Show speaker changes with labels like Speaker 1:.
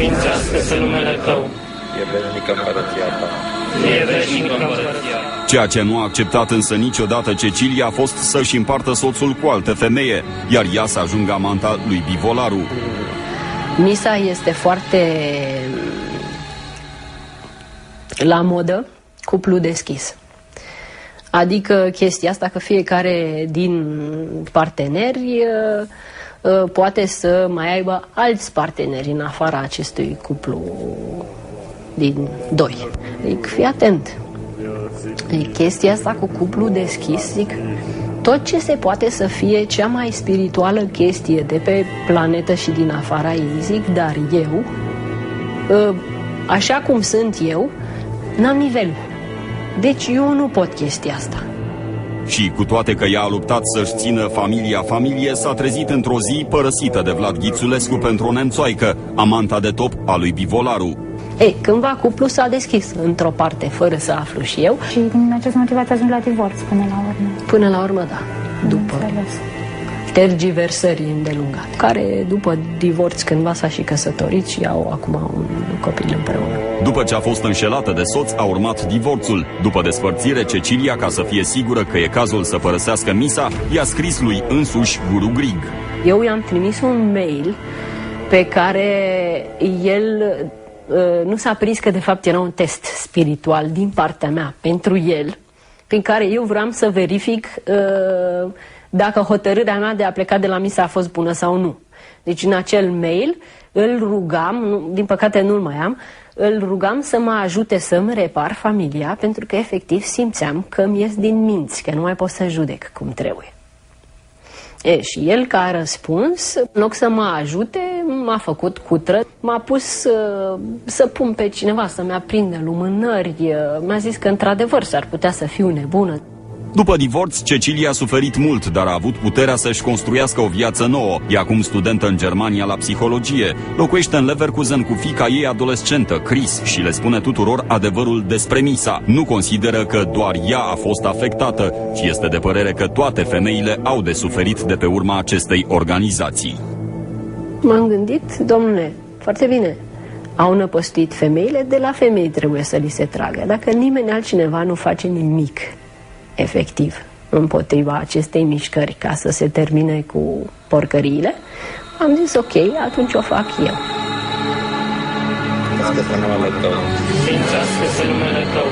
Speaker 1: sfințească-se numele Tău,
Speaker 2: fie veșnică împărăția Ta.
Speaker 1: fie veșnică împărăția Ta.
Speaker 3: Ceea ce nu a acceptat însă niciodată Cecilia a fost să-și împartă soțul cu altă femeie, iar ea să ajungă amanta lui Bivolaru.
Speaker 4: Misa este foarte la modă, cuplu deschis. Adică chestia asta că fiecare din parteneri poate să mai aibă alți parteneri în afara acestui cuplu din doi. Zic, fii atent. Chestia asta cu cuplu deschis, zic, tot ce se poate să fie cea mai spirituală chestie de pe planetă și din afara ei, zic, dar eu, așa cum sunt eu, n-am nivelul. Deci eu nu pot chestia asta.
Speaker 3: Și cu toate că ea a luptat să-și țină familie, s-a trezit într-o zi părăsită de Vlad Ghițulescu pentru o nemțoaică, amanta de top a lui Bivolaru.
Speaker 4: Ei, cândva cuplu s-a deschis într-o parte, fără să aflu și eu.
Speaker 5: Și din acest motiv ați ajuns la divorț până la urmă.
Speaker 4: Până la urmă, da. După tergiversări îndelungate, care după divorț cândva s-a și căsătorit și au acum un copil împreună.
Speaker 3: După ce a fost înșelată de soț, a urmat divorțul. După despărțire, Cecilia, ca să fie sigură că e cazul să părăsească misa, i-a scris lui însuși Guru Grig.
Speaker 4: Eu i-am trimis un mail pe care el nu s-a prins că de fapt era un test spiritual din partea mea pentru el, prin care eu vreau să verific dacă hotărârea mea de a pleca de la misa a fost bună sau nu. Deci în acel mail îl rugam, din păcate nu-l mai am, îl rugam să mă ajute să-mi repar familia, pentru că efectiv simțeam că mi ies din minți, că nu mai pot să judec cum trebuie. Și el, ca răspuns, în loc să mă ajute, m-a făcut cutră, m-a pus să pun pe cineva să-mi aprindă lumânări, mi-a zis că într-adevăr s-ar putea să fiu nebună.
Speaker 3: După divorț, Cecilia a suferit mult, dar a avut puterea să-și construiască o viață nouă. E acum studentă în Germania la psihologie. Locuiește în Leverkusen cu fiica ei adolescentă, Chris, și le spune tuturor adevărul despre misa. Nu consideră că doar ea a fost afectată, ci este de părere că toate femeile au de suferit de pe urma acestei organizații.
Speaker 4: M-am gândit, domnule, foarte bine, au năpăstuit femeile, de la femei trebuie să li se tragă. Dacă nimeni altcineva nu face nimic efectiv împotriva acestei mișcări ca să se termine cu porcăriile, am zis ok, atunci o fac eu.
Speaker 2: Sfințească-se numele Tău,
Speaker 1: sfințească-se numele Tău,